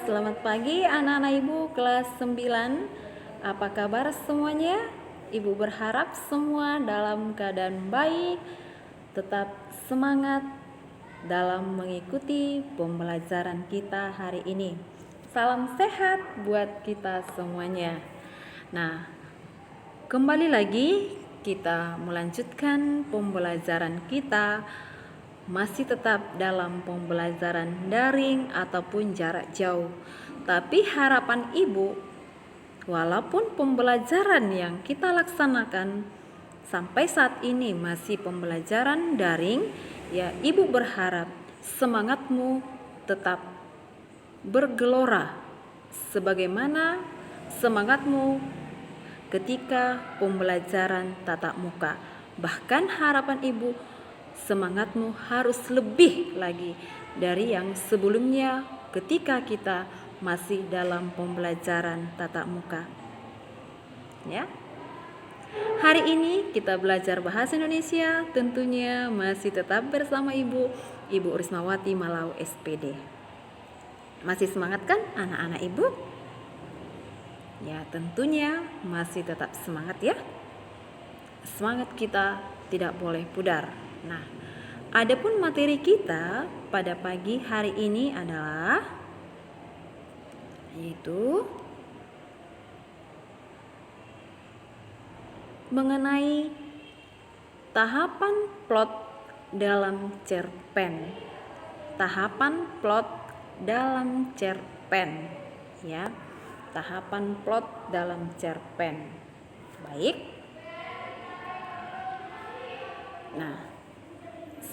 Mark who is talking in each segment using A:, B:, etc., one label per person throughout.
A: Selamat pagi anak-anak Ibu kelas 9. Apa kabar semuanya? Ibu berharap semua dalam keadaan baik, tetap semangat dalam mengikuti pembelajaran kita hari ini. Salam sehat buat kita semuanya. Nah, kembali lagi kita melanjutkan pembelajaran kita, masih tetap dalam pembelajaran daring ataupun jarak jauh. Tapi harapan Ibu, walaupun pembelajaran yang kita laksanakan sampai saat ini masih pembelajaran daring, ya Ibu berharap semangatmu tetap bergelora sebagaimana semangatmu ketika pembelajaran tatap muka. Bahkan harapan Ibu, semangatmu harus lebih lagi dari yang sebelumnya ketika kita masih dalam pembelajaran tatap muka. Ya. Hari ini kita belajar bahasa Indonesia, tentunya masih tetap bersama Ibu Rismawati Malau SPD. Masih semangat kan anak-anak Ibu? Ya, tentunya masih tetap semangat ya. Semangat kita tidak boleh pudar. Nah, adapun materi kita pada pagi hari ini adalah yaitu mengenai tahapan plot dalam cerpen. Tahapan plot dalam cerpen, ya. Tahapan plot dalam cerpen. Baik. Nah,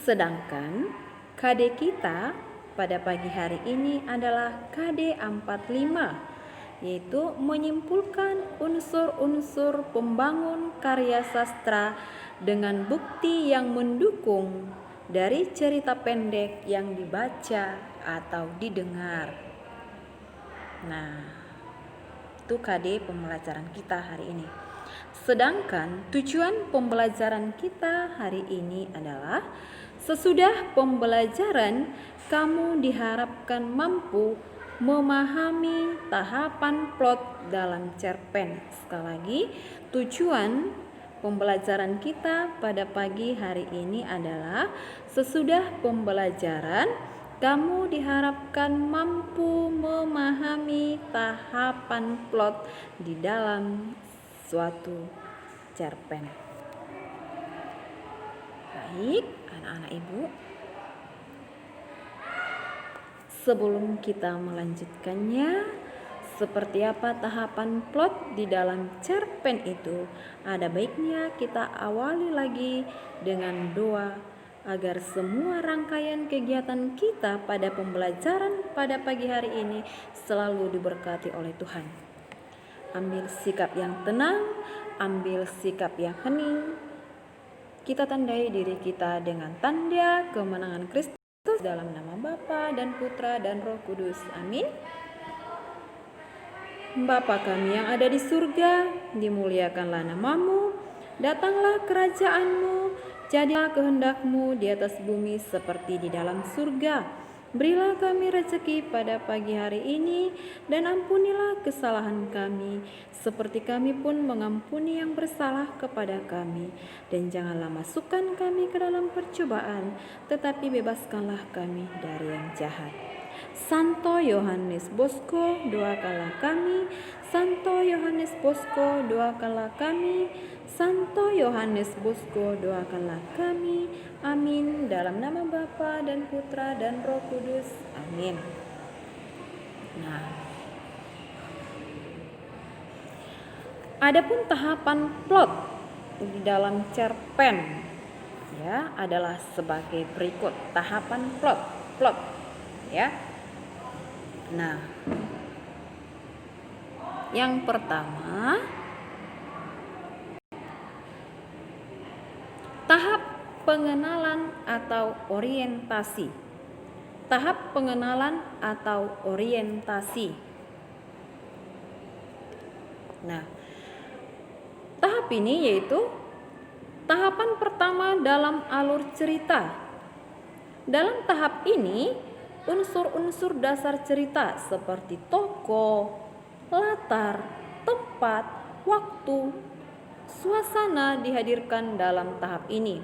A: sedangkan KD kita pada pagi hari ini adalah KD 45, yaitu menyimpulkan unsur-unsur pembangun karya sastra dengan bukti yang mendukung dari cerita pendek yang dibaca atau didengar. Nah, itu KD pembelajaran kita hari ini. Sedangkan tujuan pembelajaran kita hari ini adalah sesudah pembelajaran kamu diharapkan mampu memahami tahapan plot dalam cerpen. Sekali lagi, tujuan pembelajaran kita pada pagi hari ini adalah sesudah pembelajaran kamu diharapkan mampu memahami tahapan plot di dalam suatu cerpen. Baik, anak-anak Ibu. Sebelum kita melanjutkannya, seperti apa tahapan plot di dalam cerpen itu, ada baiknya kita awali lagi dengan doa agar semua rangkaian kegiatan kita pada pembelajaran pada pagi hari ini selalu diberkati oleh Tuhan. Ambil sikap yang tenang, ambil sikap yang hening. Kita tandai diri kita dengan tanda kemenangan Kristus dalam nama Bapa dan Putra dan Roh Kudus. Amin. Bapa kami yang ada di surga, dimuliakanlah namamu, datanglah kerajaanmu, jadilah kehendakmu di atas bumi seperti di dalam surga. Berilah kami rezeki pada pagi hari ini, dan ampunilah kesalahan kami, seperti kami pun mengampuni yang bersalah kepada kami. Dan janganlah masukkan kami ke dalam percobaan, tetapi bebaskanlah kami dari yang jahat. Santo Yohanes Bosco, doakanlah kami. Santo Yohanes Bosco, doakanlah kami. Santo Yohanes Bosco, doakanlah kami. Amin. Dalam nama Bapa dan Putra dan Roh Kudus. Amin. Nah, adapun tahapan plot di dalam cerpen ya adalah sebagai berikut. Tahapan plot ya. Nah, yang pertama, tahap pengenalan atau orientasi. Tahap pengenalan atau orientasi. Nah, tahap ini yaitu tahapan pertama dalam alur cerita. Dalam tahap ini unsur-unsur dasar cerita seperti tokoh, latar, tempat, waktu, suasana dihadirkan dalam tahap ini.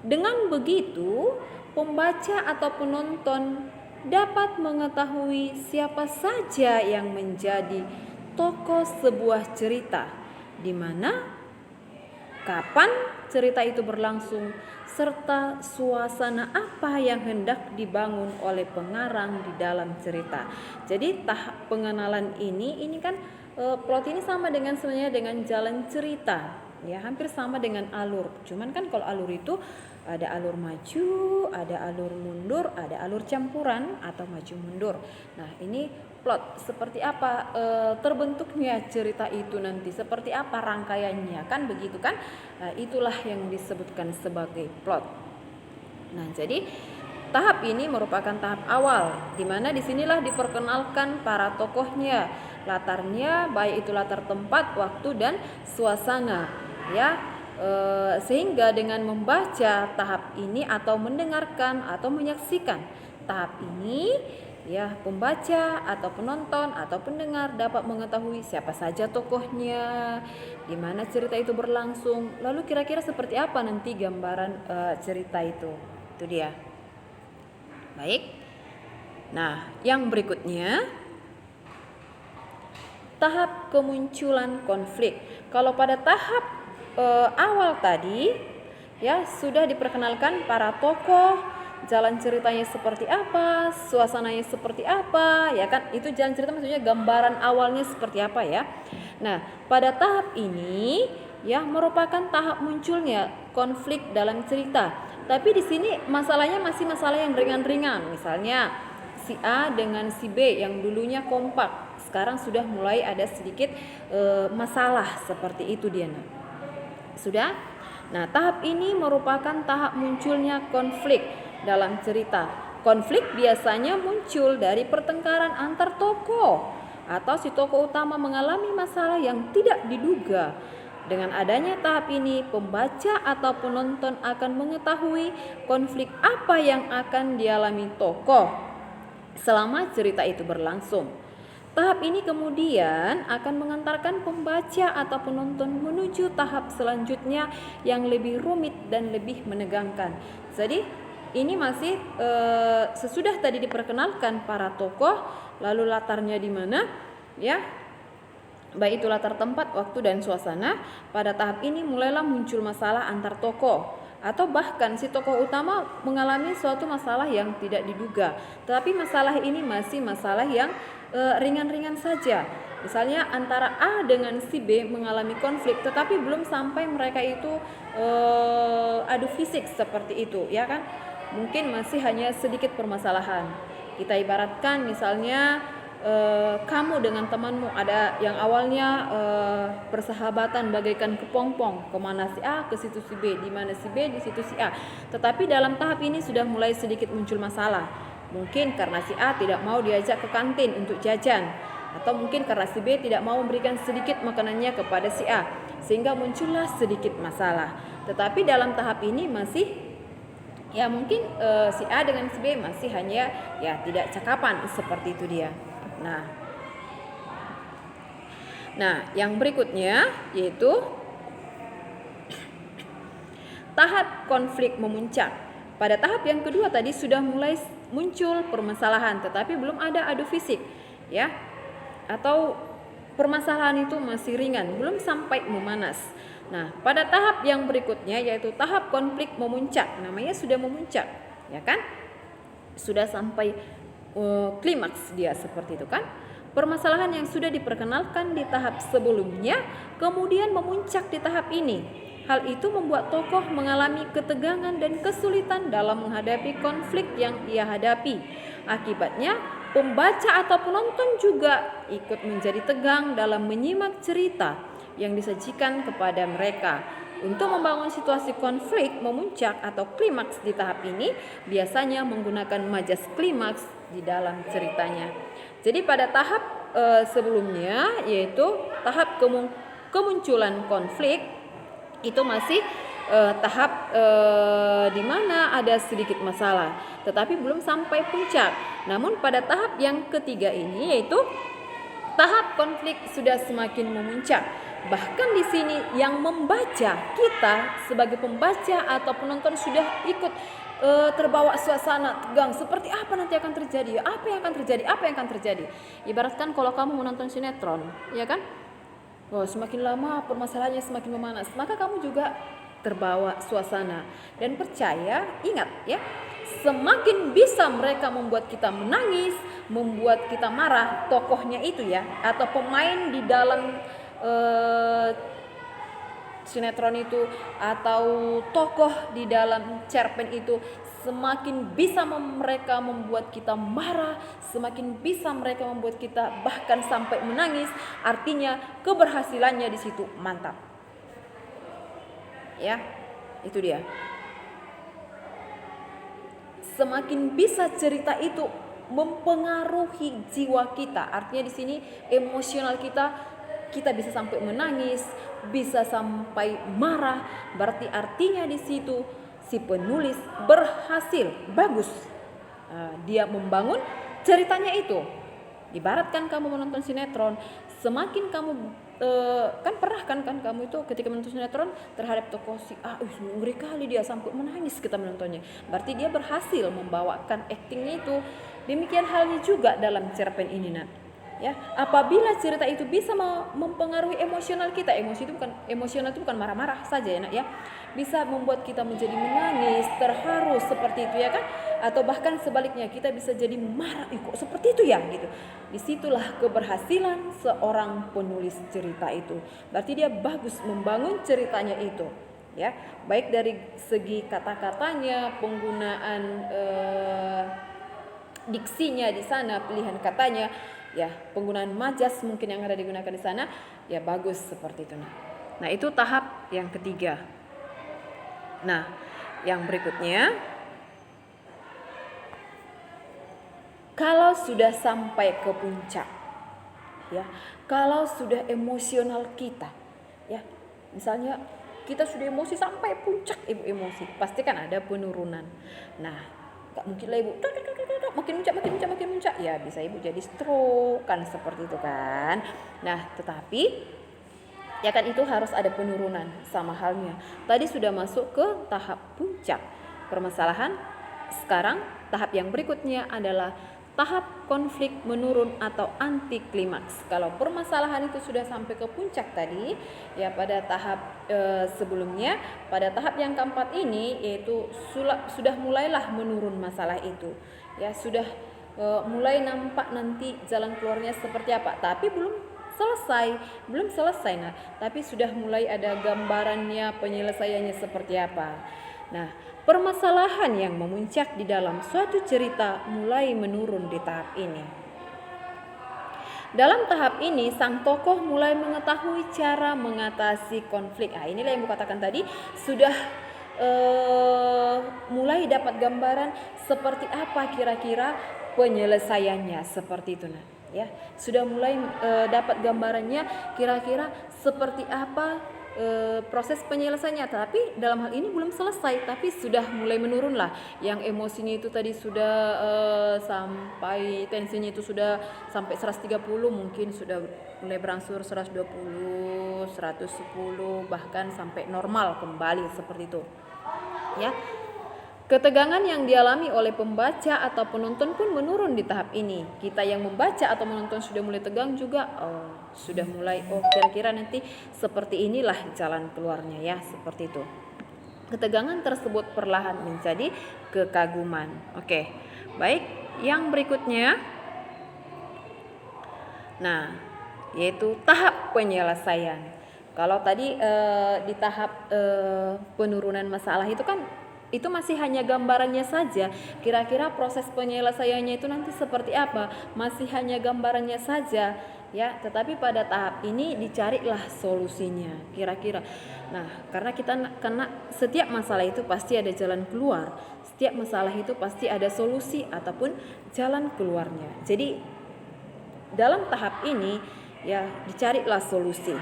A: Dengan begitu, pembaca atau penonton dapat mengetahui siapa saja yang menjadi tokoh sebuah cerita, di mana, kapan cerita itu berlangsung, serta suasana apa yang hendak dibangun oleh pengarang di dalam cerita. Jadi tahap pengenalan ini kan plot ini sama dengan sebenarnya dengan jalan cerita, ya hampir sama dengan alur. Cuman kan kalau alur itu ada alur maju, ada alur mundur, ada alur campuran atau maju mundur. Nah, ini plot seperti apa terbentuknya cerita itu nanti, seperti apa rangkaiannya, kan begitu kan? Nah, itulah yang disebutkan sebagai plot. Nah, jadi tahap ini merupakan tahap awal, di mana disinilah diperkenalkan para tokohnya, latarnya, baik itu latar tempat, waktu, dan suasana, ya. Sehingga dengan membaca tahap ini atau mendengarkan atau menyaksikan tahap ini, ya pembaca atau penonton atau pendengar dapat mengetahui siapa saja tokohnya, di mana cerita itu berlangsung, lalu kira-kira seperti apa nanti gambaran cerita itu. Itu dia. Baik. Nah, yang berikutnya tahap kemunculan konflik. Kalau pada tahap awal tadi, ya sudah diperkenalkan para tokoh, jalan ceritanya seperti apa, suasananya seperti apa, ya kan? Itu jalan cerita maksudnya gambaran awalnya seperti apa, ya. Nah, pada tahap ini ya merupakan tahap munculnya konflik dalam cerita. Tapi di sini masalahnya masih masalah yang ringan-ringan. Misalnya si A dengan si B yang dulunya kompak, sekarang sudah mulai ada sedikit masalah seperti itu, Diana. Sudah? Nah, tahap ini merupakan tahap munculnya konflik dalam cerita. Konflik biasanya muncul dari pertengkaran antar tokoh atau si tokoh utama mengalami masalah yang tidak diduga. Dengan adanya tahap ini, pembaca atau penonton akan mengetahui konflik apa yang akan dialami tokoh selama cerita itu berlangsung. Tahap ini kemudian akan mengantarkan pembaca atau penonton menuju tahap selanjutnya yang lebih rumit dan lebih menegangkan. Jadi ini masih sesudah tadi diperkenalkan para tokoh, lalu latarnya di mana, ya, baik itu latar tempat, waktu, dan suasana. Pada tahap ini mulailah muncul masalah antar tokoh, atau bahkan si tokoh utama mengalami suatu masalah yang tidak diduga. Tetapi masalah ini masih masalah yang ringan-ringan saja. Misalnya antara A dengan si B mengalami konflik, tetapi belum sampai mereka itu adu fisik seperti itu, ya kan? Mungkin masih hanya sedikit permasalahan. Kita ibaratkan misalnya kamu dengan temanmu ada yang awalnya persahabatan bagaikan kepompong, kemana si A ke situ si B, di mana si B di situ si A. Tetapi dalam tahap ini sudah mulai sedikit muncul masalah. Mungkin karena si A tidak mau diajak ke kantin untuk jajan, atau mungkin karena si B tidak mau memberikan sedikit makanannya kepada si A, sehingga muncullah sedikit masalah. Tetapi dalam tahap ini masih, ya mungkin si A dengan si B masih hanya ya tidak cakapan, seperti itu dia. Nah, yang berikutnya yaitu tahap konflik memuncak. Pada tahap yang kedua tadi sudah mulai muncul permasalahan, tetapi belum ada adu fisik, ya, atau permasalahan itu masih ringan, belum sampai memanas. Nah, pada tahap yang berikutnya yaitu tahap konflik memuncak, namanya sudah memuncak, ya kan? Sudah sampai klimaks dia, seperti itu kan? Permasalahan yang sudah diperkenalkan di tahap sebelumnya kemudian memuncak di tahap ini. Hal itu membuat tokoh mengalami ketegangan dan kesulitan dalam menghadapi konflik yang ia hadapi. Akibatnya, pembaca atau penonton juga ikut menjadi tegang dalam menyimak cerita yang disajikan kepada mereka. Untuk membangun situasi konflik memuncak atau klimaks di tahap ini, biasanya menggunakan majas klimaks di dalam ceritanya. Jadi pada tahap sebelumnya, yaitu tahap kemunculan konflik, itu masih tahap di mana ada sedikit masalah, tetapi belum sampai puncak. Namun pada tahap yang ketiga ini, yaitu tahap konflik sudah semakin memuncak. Bahkan di sini yang membaca, kita sebagai pembaca atau penonton sudah ikut terbawa suasana tegang. Seperti apa nanti akan terjadi? Apa yang akan terjadi? Apa yang akan terjadi? Ibaratkan kalau kamu menonton sinetron, ya kan? Oh, semakin lama permasalahannya semakin memanas, maka kamu juga terbawa suasana. Dan percaya, ingat ya, semakin bisa mereka membuat kita menangis, membuat kita marah, tokohnya itu ya, atau pemain di dalam sinetron itu atau tokoh di dalam cerpen itu, semakin bisa mereka membuat kita marah, semakin bisa mereka membuat kita bahkan sampai menangis, artinya keberhasilannya di situ mantap. Ya, itu dia. Semakin bisa cerita itu mempengaruhi jiwa kita, artinya di sini emosional kita bisa sampai menangis, bisa sampai marah, berarti artinya di situ si penulis berhasil, bagus. Dia membangun ceritanya itu. Ibaratkan kamu menonton sinetron, semakin kamu kan pernah kan kamu itu ketika menonton sinetron terhadap tokoh si ngeri kali dia sampai menangis kita menontonnya. Berarti dia berhasil membawakan aktingnya itu. Demikian halnya juga dalam cerpen ini, Nak. Ya, apabila cerita itu bisa mempengaruhi emosional kita, emosional itu bukan marah-marah saja ya, Nak, ya. Bisa membuat kita menjadi menangis, terharu seperti itu ya kan? Atau bahkan sebaliknya kita bisa jadi marah, kok seperti itu ya gitu. Disitulah keberhasilan seorang penulis cerita itu. Berarti dia bagus membangun ceritanya itu, ya. Baik dari segi kata-katanya, penggunaan diksinya di sana, pilihan katanya, ya, penggunaan majas mungkin yang ada digunakan di sana, ya bagus seperti itu. Nah, itu tahap yang ketiga. Nah, yang berikutnya, kalau sudah sampai ke puncak, ya, kalau sudah emosional kita, ya, misalnya kita sudah emosi sampai puncak emosi, pasti kan ada penurunan. Nah, gak mungkin lah ibu makin muncak, ya bisa ibu jadi stroke kan seperti itu kan. Nah, tetapi ya kan itu harus ada penurunan, sama halnya tadi sudah masuk ke tahap puncak permasalahan. Sekarang tahap yang berikutnya adalah tahap konflik menurun atau anti klimaks. Kalau permasalahan itu sudah sampai ke puncak tadi, ya pada tahap sebelumnya, pada tahap yang keempat ini yaitu sudah mulailah menurun masalah itu. Ya, sudah mulai nampak nanti jalan keluarnya seperti apa, tapi belum selesai. Nah, tapi sudah mulai ada gambarannya, penyelesaiannya seperti apa. Nah, permasalahan yang memuncak di dalam suatu cerita mulai menurun di tahap ini. Dalam tahap ini, sang tokoh mulai mengetahui cara mengatasi konflik. Inilah yang katakan tadi, sudah mulai dapat gambaran seperti apa kira-kira penyelesaiannya, seperti itu. Nah, ya, sudah mulai dapat gambarannya kira-kira seperti apa proses penyelesaiannya, tapi dalam hal ini belum selesai, tapi sudah mulai menurun lah. Yang emosinya itu tadi sudah sampai tensinya itu sudah sampai 130, mungkin sudah mulai berangsur 120, 110, bahkan sampai normal kembali seperti itu. Ya. Ketegangan yang dialami oleh pembaca atau penonton pun menurun di tahap ini. Kita yang membaca atau menonton sudah mulai tegang juga, sudah mulai kira-kira nanti seperti inilah jalan keluarnya ya, seperti itu. Ketegangan tersebut perlahan menjadi kekaguman. Oke, baik, yang berikutnya, nah, yaitu tahap penyelesaian. Kalau tadi di tahap penurunan masalah itu kan itu masih hanya gambarannya saja, kira-kira proses penyelesaiannya itu nanti seperti apa, masih hanya gambarannya saja ya. Tetapi pada tahap ini dicarilah solusinya kira-kira. Nah, karena setiap masalah itu pasti ada jalan keluar, setiap masalah itu pasti ada solusi ataupun jalan keluarnya. Jadi dalam tahap ini ya dicarilah solusi.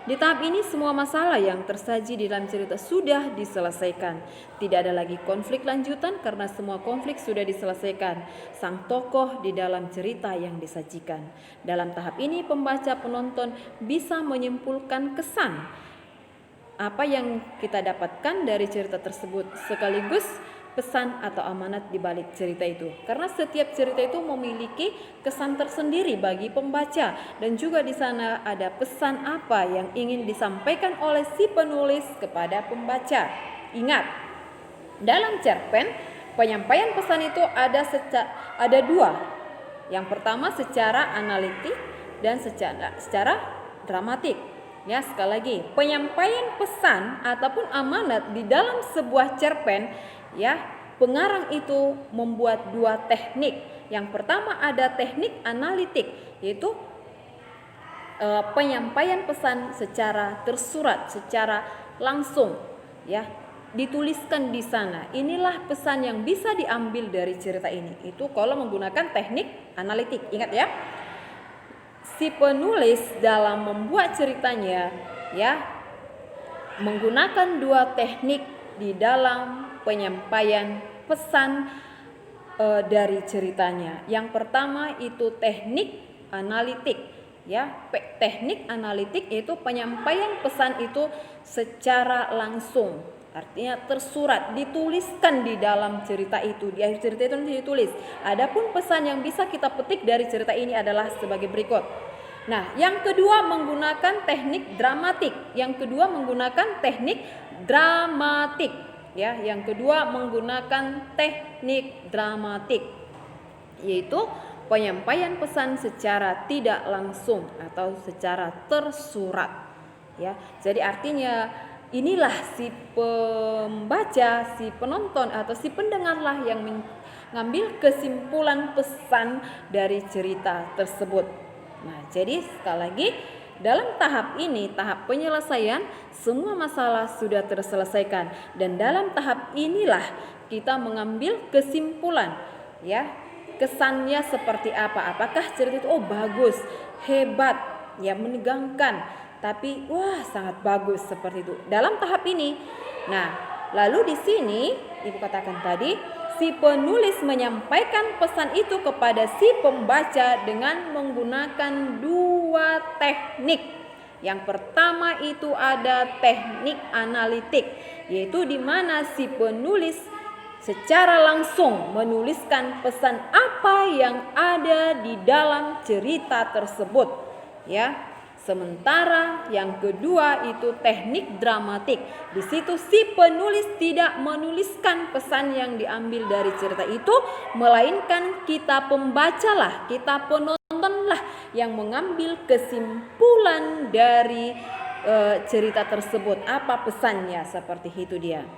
A: Di tahap ini semua masalah yang tersaji di dalam cerita sudah diselesaikan. Tidak ada lagi konflik lanjutan karena semua konflik sudah diselesaikan sang tokoh di dalam cerita yang disajikan. Dalam tahap ini pembaca penonton bisa menyimpulkan kesan apa yang kita dapatkan dari cerita tersebut sekaligus pesan atau amanat di balik cerita itu. Karena setiap cerita itu memiliki kesan tersendiri bagi pembaca dan juga di sana ada pesan apa yang ingin disampaikan oleh si penulis kepada pembaca. Ingat, dalam cerpen penyampaian pesan itu ada dua. Yang pertama secara analitik dan secara dramatik. Ya, sekali lagi, penyampaian pesan ataupun amanat di dalam sebuah cerpen, ya, pengarang itu membuat dua teknik. Yang pertama ada teknik analitik, yaitu penyampaian pesan secara tersurat, secara langsung, ya, dituliskan di sana. Inilah pesan yang bisa diambil dari cerita ini. Itu kalau menggunakan teknik analitik. Ingat ya. Si penulis dalam membuat ceritanya, ya, menggunakan dua teknik di dalam penyampaian pesan dari ceritanya. Yang pertama itu teknik analitik, ya. Teknik analitik itu penyampaian pesan itu secara langsung, artinya tersurat, dituliskan di dalam cerita itu. Di akhir cerita itu ditulis. Adapun pesan yang bisa kita petik dari cerita ini adalah sebagai berikut. Nah, yang kedua menggunakan teknik dramatik. Yang kedua menggunakan teknik dramatik, ya. Yang kedua menggunakan teknik dramatik, yaitu penyampaian pesan secara tidak langsung atau secara tersurat, ya. Jadi artinya inilah si pembaca, si penonton atau si pendengarlah yang mengambil kesimpulan pesan dari cerita tersebut. Nah, jadi sekali lagi dalam tahap ini, tahap penyelesaian, semua masalah sudah terselesaikan dan dalam tahap inilah kita mengambil kesimpulan, ya. Kesannya seperti apa? Apakah cerita itu bagus, hebat, ya, menegangkan, tapi wah sangat bagus seperti itu. Dalam tahap ini. Nah, lalu di sini Ibu katakan tadi si penulis menyampaikan pesan itu kepada si pembaca dengan menggunakan dua teknik. Yang pertama itu ada teknik analitik, yaitu di mana si penulis secara langsung menuliskan pesan apa yang ada di dalam cerita tersebut, ya. Sementara yang kedua itu teknik dramatik. Di situ si penulis tidak menuliskan pesan yang diambil dari cerita itu, melainkan kita pembacalah, kita penontonlah yang mengambil kesimpulan dari cerita tersebut. Apa pesannya? Seperti itu dia.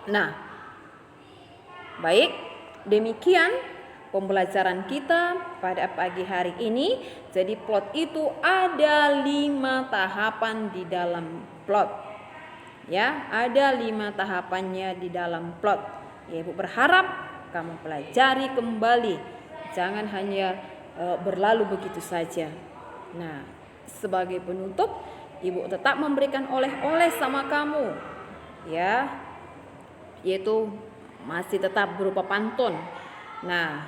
A: Nah, baik, demikian pembelajaran kita pada pagi hari ini. Jadi plot itu ada 5 tahapan di dalam plot, ya, ada 5 tahapannya di dalam plot. Ya, Ibu berharap kamu pelajari kembali, jangan hanya berlalu begitu saja. Nah, sebagai penutup, Ibu tetap memberikan oleh-oleh sama kamu, ya, yaitu masih tetap berupa pantun. Nah,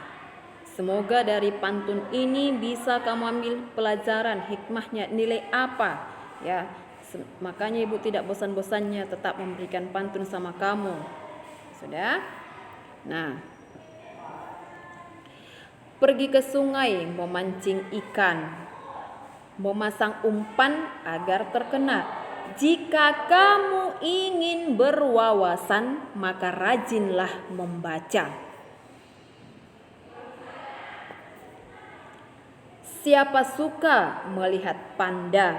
A: semoga dari pantun ini bisa kamu ambil pelajaran, hikmahnya, nilai apa, ya. Makanya Ibu tidak bosan-bosannya tetap memberikan pantun sama kamu. Sudah? Nah, pergi ke sungai memancing ikan, memasang umpan agar terkena. Jika kamu ingin berwawasan, maka rajinlah membaca. Siapa suka melihat panda?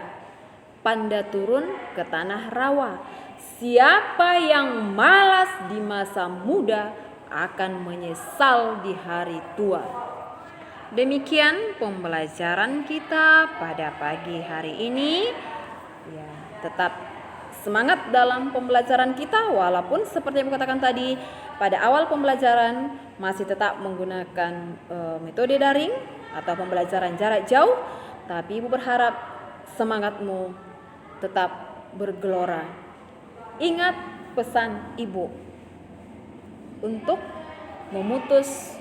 A: Panda turun ke tanah rawa. Siapa yang malas di masa muda akan menyesal di hari tua. Demikian pembelajaran kita pada pagi hari ini. Ya, tetap semangat dalam pembelajaran kita, walaupun seperti yang saya katakan tadi, pada awal pembelajaran masih tetap menggunakan metode daring atau pembelajaran jarak jauh, tapi Ibu berharap semangatmu tetap bergelora. Ingat pesan Ibu untuk memutus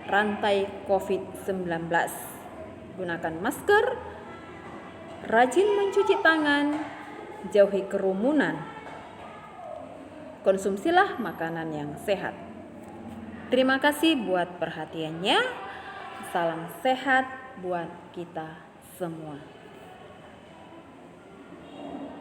A: rantai COVID-19. Gunakan masker, rajin mencuci tangan, jauhi kerumunan. Konsumsilah makanan yang sehat. Terima kasih buat perhatiannya. Salam sehat buat kita semua.